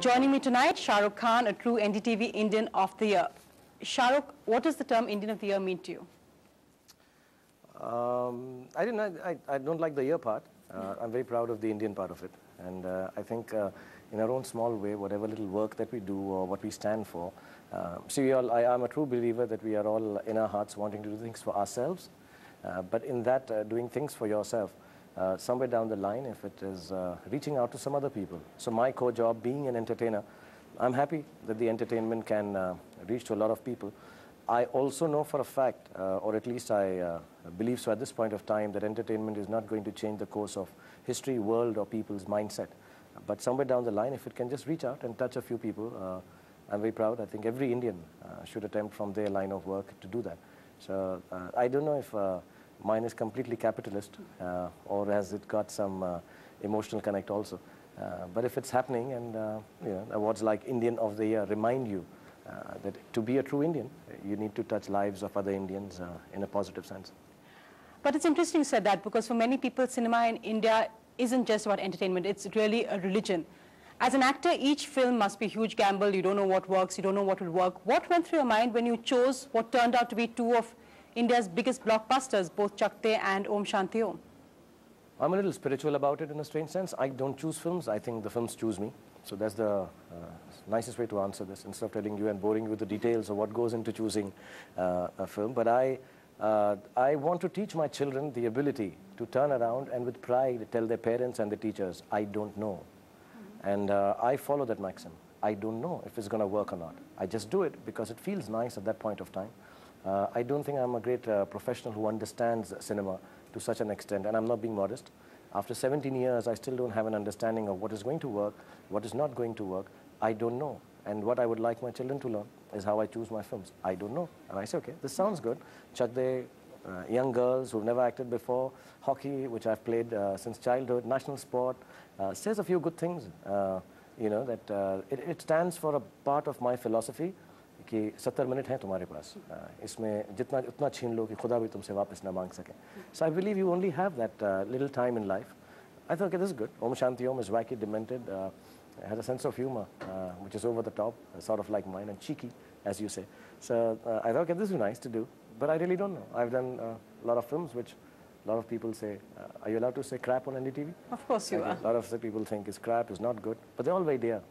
Joining me tonight, Shah Rukh Khan, a true NDTV Indian of the Year. Shah Rukh, what does the term Indian of the Year mean to you? I don't like the year part. I'm very proud of the Indian part of it. And I think in our own small way, whatever little work that we do or what we stand for, I'm a true believer that we are all in our hearts wanting to do things for ourselves. But in that, doing things for yourself, somewhere down the line, if it is reaching out to some other people. So my core job, being an entertainer, I'm happy that the entertainment can reach to a lot of people. I also know for a fact, or at least I believe so at this point of time, that entertainment is not going to change the course of history, world, or people's mindset. But somewhere down the line, if it can just reach out and touch a few people, I'm very proud. I think every Indian should attempt from their line of work to do that. So I don't know if mine is completely capitalist, or has it got some emotional connect also. But if it's happening, and awards like Indian of the Year remind you that to be a true Indian, you need to touch lives of other Indians in a positive sense. But it's interesting you said that, because for many people, cinema in India isn't just about entertainment, it's really a religion. As an actor, each film must be a huge gamble. You don't know what works, you don't know what will work. What went through your mind when you chose what turned out to be two of India's biggest blockbusters, both Chakte and Om Shanti Om? I'm a little spiritual about it in a strange sense. I don't choose films, I think the films choose me. So that's the nicest way to answer this, instead of telling you and boring you with the details of what goes into choosing a film. But I want to teach my children the ability to turn around and with pride tell their parents and the teachers, I don't know. And I follow that maxim. I don't know if it's going to work or not. I just do it because it feels nice at that point of time. I don't think I'm a great professional who understands cinema to such an extent, and I'm not being modest. After 17 years, I still don't have an understanding of what is going to work, what is not going to work. I don't know. And what I would like my children to learn is how I choose my films. I don't know. And I say, okay, this sounds good. Chakde, young girls who've never acted before, hockey, which I've played since childhood, national sport, says a few good things. That it stands for a part of my philosophy कि 70 minute हैं तुम्हारे पास इसमें जितना उतना छीन लो कि खुदा भी तुमसे वापस ना मांग सके. So I believe you only have that little time in life. I thought, okay, this is good. Om Shanti Om is wacky, demented, has a sense of humor which is over the top, sort of like mine, and cheeky, as you say. So I thought, okay, this is nice to do, but I really don't know. I've done a lot of films which a lot of people say, are you allowed to say crap on NDTV? Of course you are. A lot of people think is crap, is not good, but they're all very dear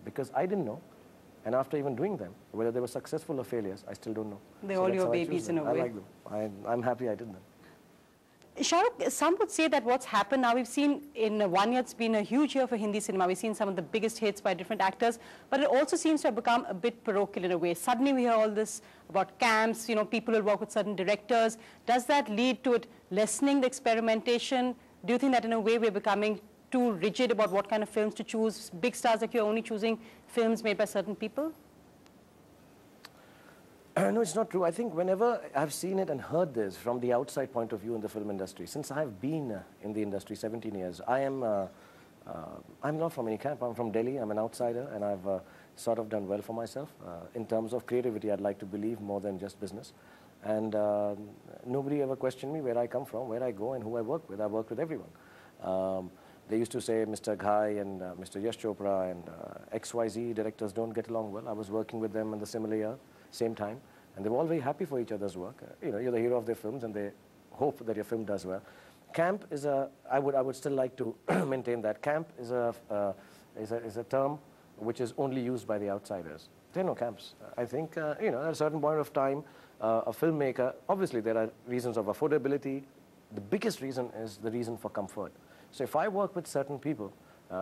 because I didn't know. And after even doing them, whether they were successful or failures, I still don't know. They're all your babies in a way. I like them. I'm happy I did them. Shah Rukh, some would say that what's happened now, we've seen in 1 year, it's been a huge year for Hindi cinema. We've seen some of the biggest hits by different actors, but it also seems to have become a bit parochial in a way. Suddenly we hear all this about camps, people will work with certain directors. Does that lead to it lessening the experimentation? Do you think that in a way we're becoming too rigid about what kind of films to choose? Big stars like you're only choosing films made by certain people? No, it's not true. I think whenever I've seen it and heard this from the outside point of view in the film industry, since I've been in the industry 17 years, I'm not from any camp. I'm from Delhi. I'm an outsider, and I've sort of done well for myself. In terms of creativity, I'd like to believe more than just business. And nobody ever questioned me where I come from, where I go, and who I work with. I work with everyone. They used to say Mr. Ghai and Mr. Yash Chopra and XYZ directors don't get along well. I was working with them in the similar year, same time, and they were all very happy for each other's work. You're the hero of their films, and they hope that your film does well. Camp is I would still like to maintain that. Camp is a term which is only used by the outsiders. There are no camps. I think, at a certain point of time, a filmmaker, obviously there are reasons of affordability. The biggest reason is the reason for comfort. So if I work with certain people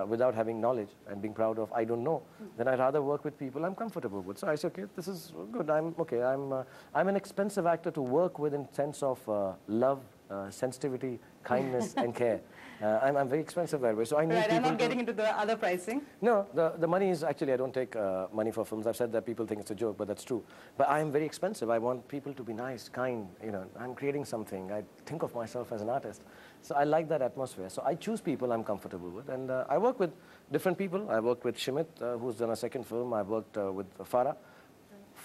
without having knowledge and being proud of I don't know, then I'd rather work with people I'm comfortable with. So I say, okay, this is good. I'm an expensive actor to work with in sense of love, sensitivity, kindness, and care. I'm very expensive that way. So I need I'm not getting into the other pricing. No, the money is actually, I don't take money for films. I've said that people think it's a joke, but that's true. But I am very expensive. I want people to be nice, kind. I'm creating something. I think of myself as an artist. So I like that atmosphere. So I choose people I'm comfortable with. And I work with different people. I worked with Shimit, who's done a second film. I worked with Farah.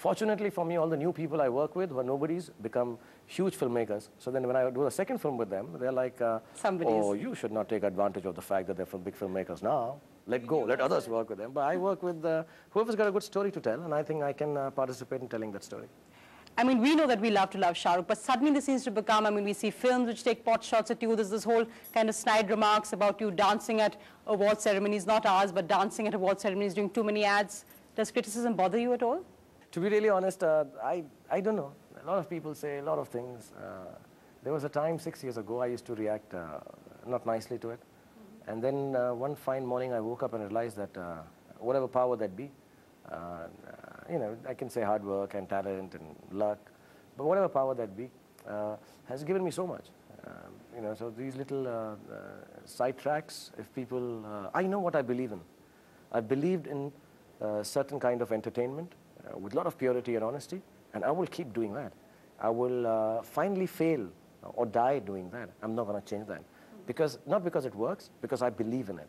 Fortunately for me, all the new people I work with who are nobodies become huge filmmakers. So then when I do a second film with them, they're like, oh, you should not take advantage of the fact that they're from big filmmakers now. Let go, let others work with them. But I work with whoever's got a good story to tell, and I think I can participate in telling that story. I mean, we know that we love to love Shah Rukh, but suddenly this seems to become, I mean, we see films which take pot shots at you. There's this whole kind of snide remarks about you dancing at award ceremonies, not ours, but dancing at award ceremonies, doing too many ads. Does criticism bother you at all? To be really honest, I don't know. A lot of people say a lot of things. There was a time 6 years ago I used to react not nicely to it. And then one fine morning I woke up and realized that whatever power that be, you know, I can say hard work and talent and luck, but whatever power that be has given me so much. You know, so these little side tracks, if people, I know what I believe in. I believed in certain kind of entertainment with a lot of purity and honesty, and I will keep doing that. I will finally fail or die doing that. I'm not going to change that. Because, not because it works, because I believe in it.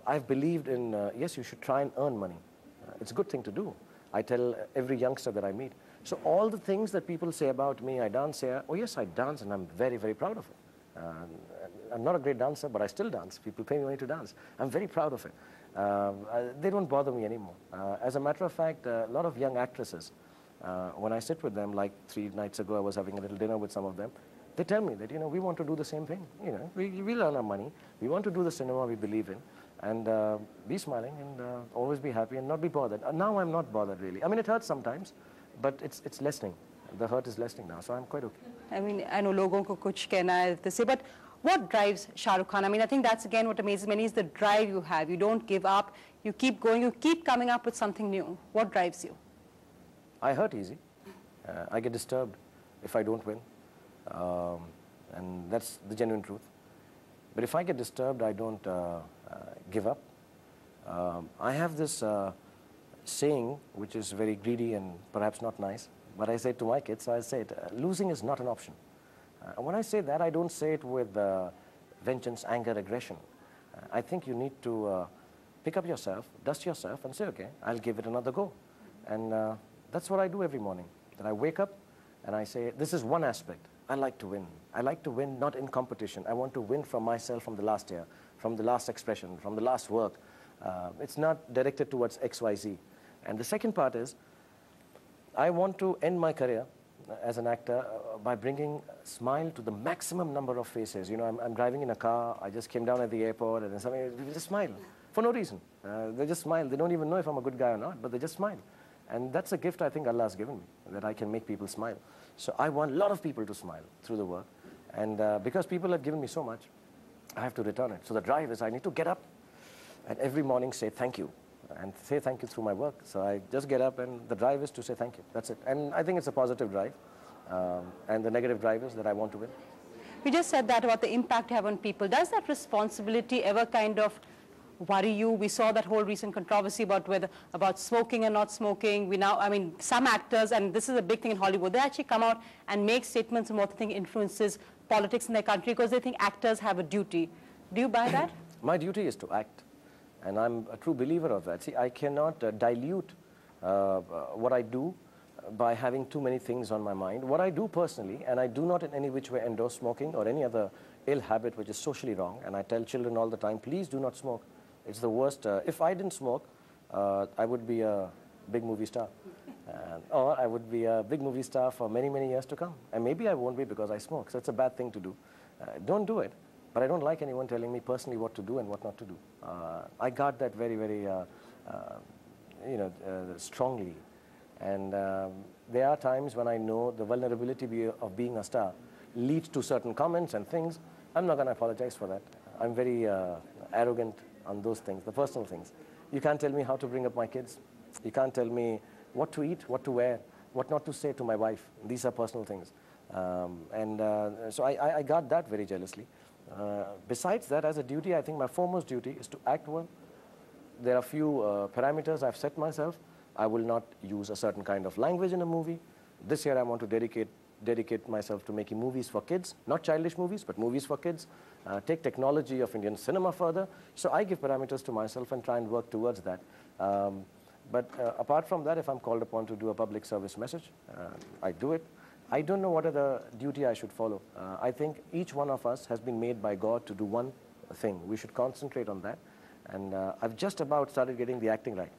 I've believed in, yes, you should try and earn money. It's a good thing to do. I tell every youngster that I meet. So all the things that people say about me, I dance here, oh yes, I dance, and I'm very, very proud of it. I'm not a great dancer, but I still dance. People pay me money to dance. I'm very proud of it. They don't bother me anymore. As a matter of fact, a lot of young actresses, when I sit with them, like 3 nights ago, I was having a little dinner with some of them, they tell me that, you know, we want to do the same thing. You know, we earn our money. We want to do the cinema we believe in, and be smiling and always be happy and not be bothered. Now I'm not bothered, really. I mean, it hurts sometimes, but it's lessening. The hurt is lessening now, so I'm quite okay. I mean, I know logon ko kuch kehna hai, they say, but what drives Shah Rukh Khan? I mean, I think that's again what amazes me is the drive you have. You don't give up. You keep going. You keep coming up with something new. What drives you? I hurt easy. I get disturbed if I don't win. And that's the genuine truth. But if I get disturbed, I don't give up. I have this saying, which is very greedy and perhaps not nice, but I say it to my kids, so I say it, losing is not an option. When I say that, I don't say it with vengeance, anger, aggression. I think you need to pick up yourself, dust yourself, and say, okay, I'll give it another go. And that's what I do every morning. That I wake up and I say, this is one aspect. I like to win. I like to win not in competition. I want to win from myself from the last year, from the last expression, from the last work. It's not directed towards X, Y, Z. And the second part is, I want to end my career as an actor by bringing a smile to the maximum number of faces. You know, I'm driving in a car, I just came down at the airport, and then somebody just smile for no reason. They just smile. They don't even know if I'm a good guy or not, but they just smile. And that's a gift I think Allah has given me, that I can make people smile. So I want a lot of people to smile through the work. And because people have given me so much, I have to return it. So the drive is I need to get up and every morning say thank you. And say thank you through my work. So I just get up and the drive is to say thank you. That's it. And I think it's a positive drive. And the negative drive is that I want to win. You just said that about the impact you have on people. Does that responsibility ever kind of worry you? We saw that whole recent controversy about smoking and not smoking. We now, I mean, some actors, and this is a big thing in Hollywood, they actually come out and make statements on what they think influences politics in their country because they think actors have a duty. Do you buy that? My duty is to act. And I'm a true believer of that. See, I cannot dilute what I do by having too many things on my mind. What I do personally, and I do not in any which way endorse smoking or any other ill habit which is socially wrong, and I tell children all the time, please do not smoke. It's the worst. If I didn't smoke, I would be a big movie star. Or I would be a big movie star for many, many years to come. And maybe I won't be because I smoke, so it's a bad thing to do. Don't do it. But I don't like anyone telling me personally what to do and what not to do. I guard that very, very, strongly. And there are times when I know the vulnerability of being a star leads to certain comments and things. I'm not going to apologize for that. I'm very arrogant on those things, the personal things. You can't tell me how to bring up my kids. You can't tell me what to eat, what to wear, what not to say to my wife. These are personal things. So I guard that very jealously. Besides that, as a duty, I think my foremost duty is to act well. There are a few parameters I've set myself. I will not use a certain kind of language in a movie. This year I want to dedicate myself to making movies for kids, not childish movies, but movies for kids. Take technology of Indian cinema further. So I give parameters to myself and try and work towards that. But apart from that, if I'm called upon to do a public service message, I do it. I don't know what other duty I should follow. I think each one of us has been made by God to do one thing. We should concentrate on that. And I've just about started getting the acting right.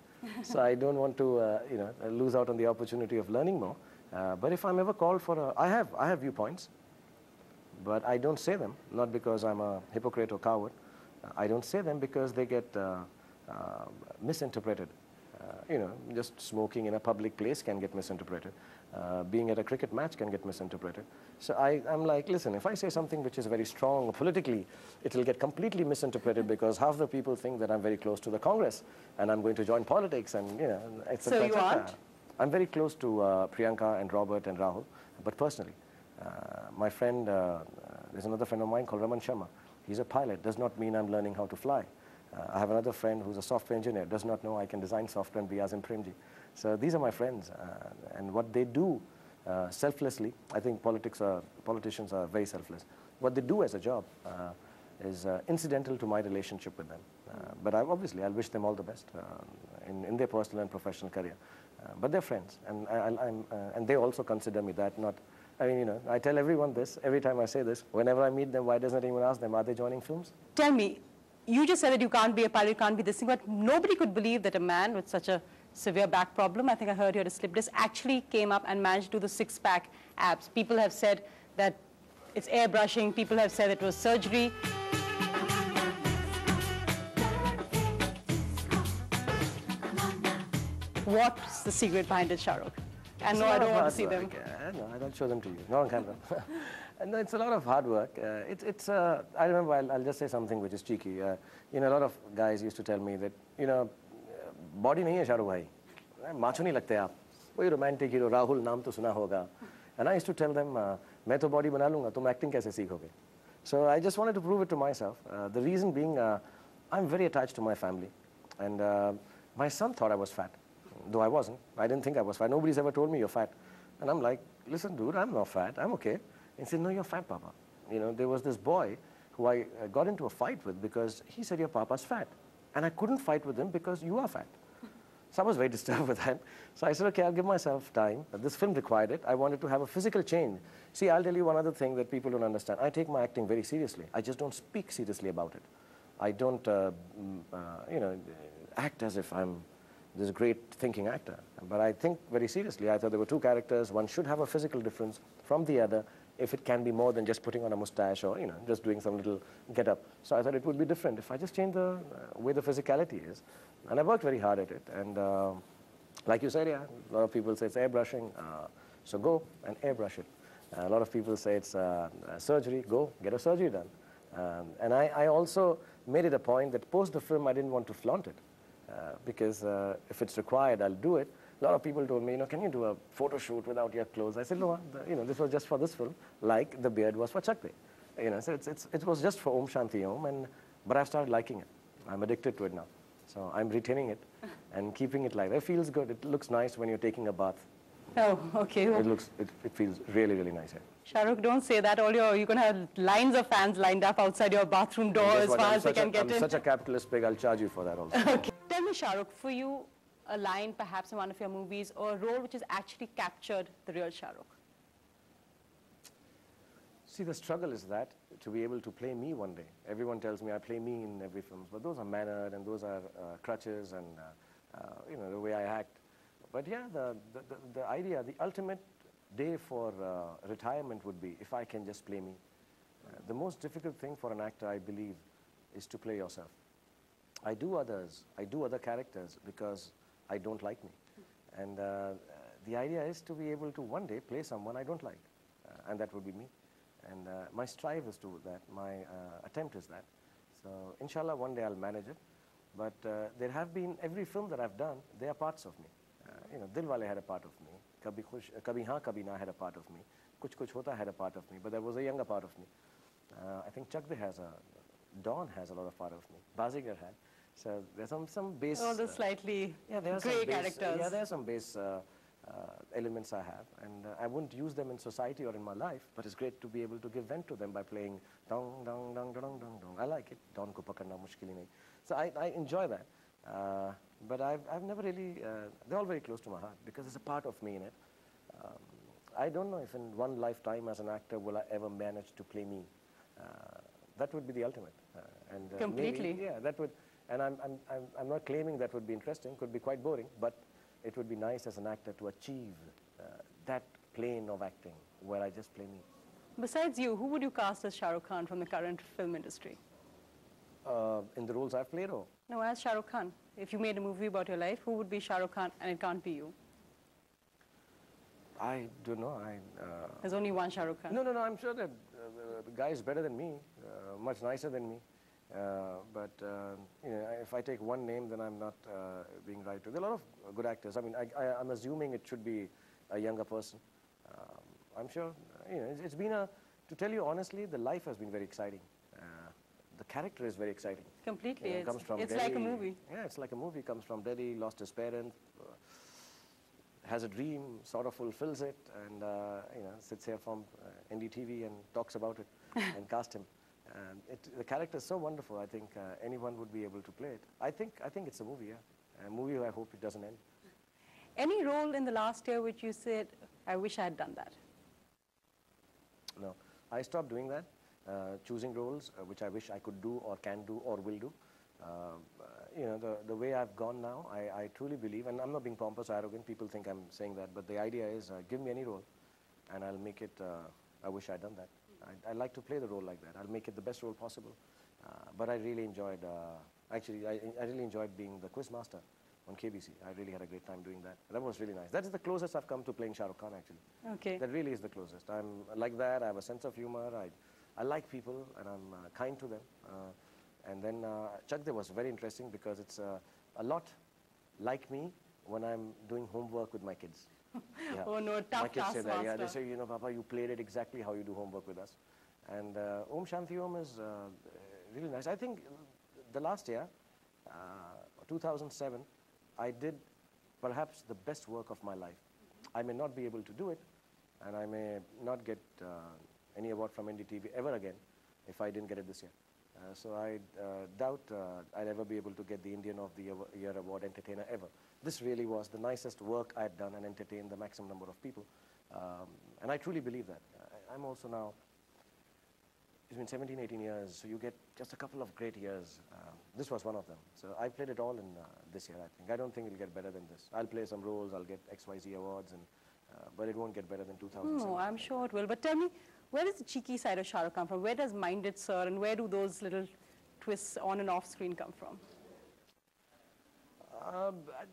So I don't want to lose out on the opportunity of learning more. But if I'm ever called for I have viewpoints, but I don't say them, not because I'm a hypocrite or coward. I don't say them because they get misinterpreted. Just smoking in a public place can get misinterpreted. Being at a cricket match can get misinterpreted. So I'm like, listen, if I say something which is very strong politically, it will get completely misinterpreted because half the people think that I'm very close to the Congress and I'm going to join politics and, etc. So you aren't? I'm very close to Priyanka and Robert and Rahul, but personally. My friend, there's another friend of mine called Raman Sharma. He's a pilot, does not mean I'm learning how to fly. I have another friend who's a software engineer, does not know I can design software and be Azim Premji. So these are my friends, and what they do selflessly, I think politicians are very selfless. What they do as a job is incidental to my relationship with them. But obviously, I'll wish them all the best in their personal and professional career. But they're friends, and they also consider me that. I tell everyone this, every time I say this, whenever I meet them, why doesn't anyone ask them, are they joining films? Tell me, you just said that you can't be a pilot, you can't be this thing, but nobody could believe that a man with such a severe back problem, I think I heard you had a slip disc, actually came up and managed to do the six-pack abs. People have said that it's airbrushing, people have said it was surgery. What's the secret behind it, Shah Rukh? And no, I don't want to see them. No, I don't show them to you. Not on camera. No, it's a lot of hard work. I remember, I'll just say something which is cheeky. A lot of guys used to tell me that, body nahi hai Shah Rukh bhai. Macho nahi lagte aap. Wohi romantic hero, Rahul, naam to suna hoga. And I used to tell them, main to body bana lunga, tum acting kaise seekhoge? So I just wanted to prove it to myself. The reason being, I'm very attached to my family. And my son thought I was fat. Though I wasn't. I didn't think I was fat. Nobody's ever told me you're fat. And I'm like, listen, dude, I'm not fat. I'm okay. And he said, no, you're fat, Papa. There was this boy who I got into a fight with because he said, your Papa's fat. And I couldn't fight with him because you are fat. So I was very disturbed with that. So I said, okay, I'll give myself time. This film required it. I wanted to have a physical change. See, I'll tell you one other thing that people don't understand. I take my acting very seriously. I just don't speak seriously about it. I don't, act as if I'm this great thinking actor. But I think very seriously. I thought there were two characters. One should have a physical difference from the other if it can be more than just putting on a mustache or, just doing some little get-up. So I thought it would be different if I just change the way the physicality is. And I worked very hard at it. And like you said, yeah, a lot of people say it's airbrushing. So go and airbrush it. A lot of people say it's surgery. Go, get a surgery done. And I also made it a point that post the film, I didn't want to flaunt it. Because if it's required, I'll do it. A lot of people told me, can you do a photo shoot without your clothes? I said, no, this was just for this film, like the beard was for Chak De. So it was just for Om Shanti Om, but I've started liking it. I'm addicted to it now. So I'm retaining it and keeping it light. It feels good. It looks nice when you're taking a bath. Oh, okay. It feels really, really nice here. Shah Rukh, don't say that. You're going to have lines of fans lined up outside your bathroom door as far as they can get in. I'm such a capitalist pig, I'll charge you for that also. Okay. Tell me, Shah Rukh, for you, a line perhaps in one of your movies or a role which has actually captured the real Shah Rukh? See, the struggle is that to be able to play me one day. Everyone tells me I play me in every film, but those are mannered and those are crutches and the way I act. But yeah, the idea, the ultimate day for retirement would be if I can just play me. The most difficult thing for an actor, I believe, is to play yourself. I do other characters because I don't like me. And the idea is to be able to one day play someone I don't like. And that would be me. And my strive is to that. My attempt is that. So inshallah, one day I'll manage it. But there have been, every film that I've done, they are parts of me. Dilwale had a part of me. Kabhi Haan Kabhi Na had a part of me. Kuch Kuch Hota had a part of me. But there was a younger part of me. I think Chak De has Dawn has a lot of part of me. Bazigar had. So there's some base... All the slightly grey characters. Yeah, there are some base elements I have. And I wouldn't use them in society or in my life, but it's great to be able to give vent to them by playing dong, dong, dong, dong, dong, dong. I like it. Dawn ko pakarna mushkil hi nahi. So I enjoy that. But I've never really, they're all very close to my heart because there's a part of me in it. Um, I don't know if in one lifetime as an actor will I ever manage to play me. That would be the ultimate. Completely. Maybe, yeah, that would, and I'm not claiming that would be interesting, could be quite boring, but it would be nice as an actor to achieve that plane of acting where I just play me. Besides you, who would you cast as Shah Rukh Khan from the current film industry? In the roles I've played, or? No, as Shah Rukh Khan. If you made a movie about your life, who would be Shah Rukh Khan and it can't be you? I don't know. There's only one Shah Rukh Khan. No, I'm sure that the guy is better than me, much nicer than me. But you know, if I take one name, then I'm not being right. There are a lot of good actors. I mean, I'm assuming it should be a younger person. I'm sure, you know, it's been to tell you honestly, the life has been very exciting. The character is very exciting. Completely. You know, comes from it's Delhi. like a movie. Yeah, it's like a movie. Comes from Delhi, lost his parents, has a dream, sort of fulfills it, and you know, sits here from NDTV and talks about it and cast him. And the character is so wonderful. I think anyone would be able to play it. I think it's a movie. Yeah, a movie. I hope it doesn't end. Any role in the last year which you said, I wish I had done that? No, I stopped doing that. Choosing roles which I wish I could do or can do or will do. You know, the way I've gone now, I truly believe, and I'm not being pompous or arrogant, people think I'm saying that, but the idea is give me any role and I'll make it, I wish I'd done that. I like to play the role like that. I'll make it the best role possible. But I really enjoyed, actually, I really enjoyed being the quiz master on KBC. I really had a great time doing that. That was really nice. That is the closest I've come to playing Shah Rukh Khan, actually. Okay. That really is the closest. I'm like that. I have a sense of humor. I like people, and I'm kind to them. And then Chak De was very interesting because it's a lot like me when I'm doing homework with my kids. Yeah. Oh no, My tough kids say that. Yeah, they taskmaster. say, you know, Papa, you played it exactly how you do homework with us. And Om Shanti Om is really nice. I think the last year, 2007, I did perhaps the best work of my life. I may not be able to do it, and I may not get any award from NDTV ever again if I didn't get it this year. So I doubt I'll ever be able to get the Indian of the Year Award Entertainer ever. This really was the nicest work I'd done and entertained the maximum number of people. And I truly believe that. I'm also now, it's been 17, 18 years, so you get just a couple of great years. This was one of them. So I played it all in this year, I think. I don't think it'll get better than this. I'll play some roles, I'll get XYZ awards, and, but it won't get better than 2007. No, I'm sure it will. But tell me, where does the cheeky side of Shah Rukh come from? Where does Minded Sir and where do those little twists on and off screen come from?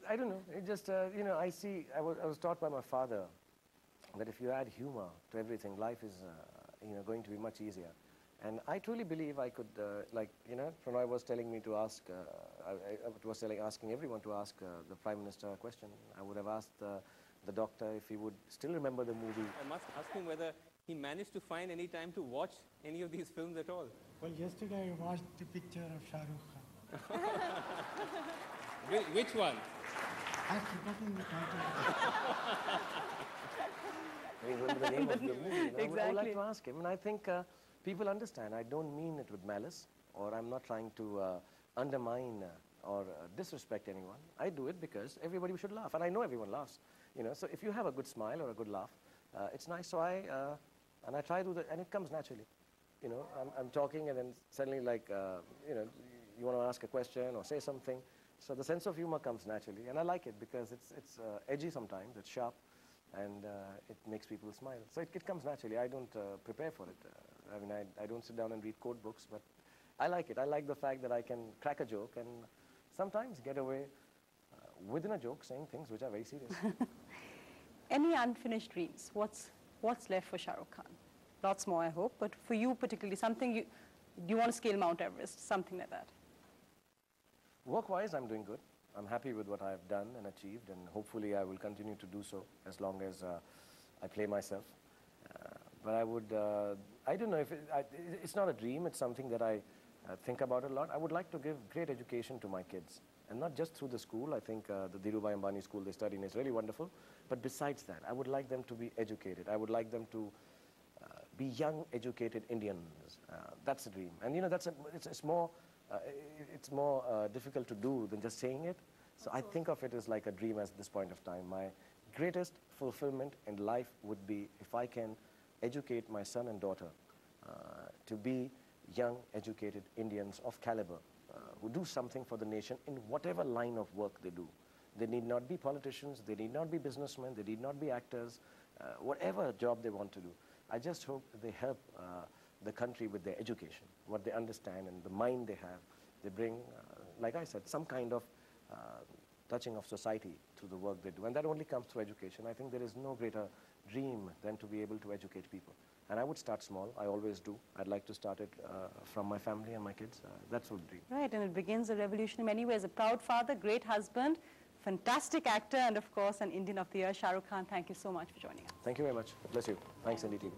I don't know. It just, you know, I was taught by my father that if you add humor to everything, life is, you know, going to be much easier. And I truly believe I could, like, you know, Pranay was telling me to ask, I was asking everyone to ask the Prime Minister a question. I would have asked the doctor if he would still remember the movie. I must ask him whether he managed to find any time to watch any of these films at all. Well, yesterday I watched the picture of Shah Rukh Khan. Which one? I've forgotten the title. I remember the name of the movie. You know, I would like Exactly. to ask him. And I think people understand. I don't mean it with malice, or I'm not trying to undermine or disrespect anyone. I do it because everybody should laugh. And I know everyone laughs. You know, so if you have a good smile or a good laugh, it's nice. So I try to do that, and it comes naturally. You know, I'm talking, and then suddenly, like, you know, you want to ask a question or say something. So the sense of humor comes naturally, and I like it because it's edgy sometimes, it's sharp, and it makes people smile. So it comes naturally. I don't prepare for it. I mean, I don't sit down and read code books, but I like it. I like the fact that I can crack a joke and sometimes get away within a joke saying things which are very serious. Any unfinished dreams? What's left for Shah Rukh Khan? Lots more, I hope. But for you particularly, something do you want to scale Mount Everest? Something like that. Work-wise, I'm doing good. I'm happy with what I've done and achieved, and hopefully I will continue to do so as long as I play myself. But I would, I don't know if it's not a dream, it's something that I think about a lot. I would like to give great education to my kids, and not just through the school. I think the Dhirubhai Ambani school they study in is really wonderful. But besides that, I would like them to be educated. I would like them to be young, educated Indians. That's the dream. And you know, it's more difficult to do than just saying it. So I think of it as like a dream at this point of time. My greatest fulfillment in life would be if I can educate my son and daughter to be young, educated Indians of caliber who do something for the nation in whatever line of work they do. They need not be politicians, they need not be businessmen, they need not be actors, whatever job they want to do. I just hope that they help the country with their education, what they understand and the mind they have. They bring, like I said, some kind of touching of society through the work they do. And that only comes through education. I think there is no greater dream than to be able to educate people. And I would start small. I always do. I'd like to start it from my family and my kids. That's what the dream. Right, and it begins a revolution in many ways. A proud father, great husband, fantastic actor, and of course, an Indian of the Year. Shah Rukh Khan, thank you so much for joining us. Thank you very much. Bless you. Thanks, NDTV.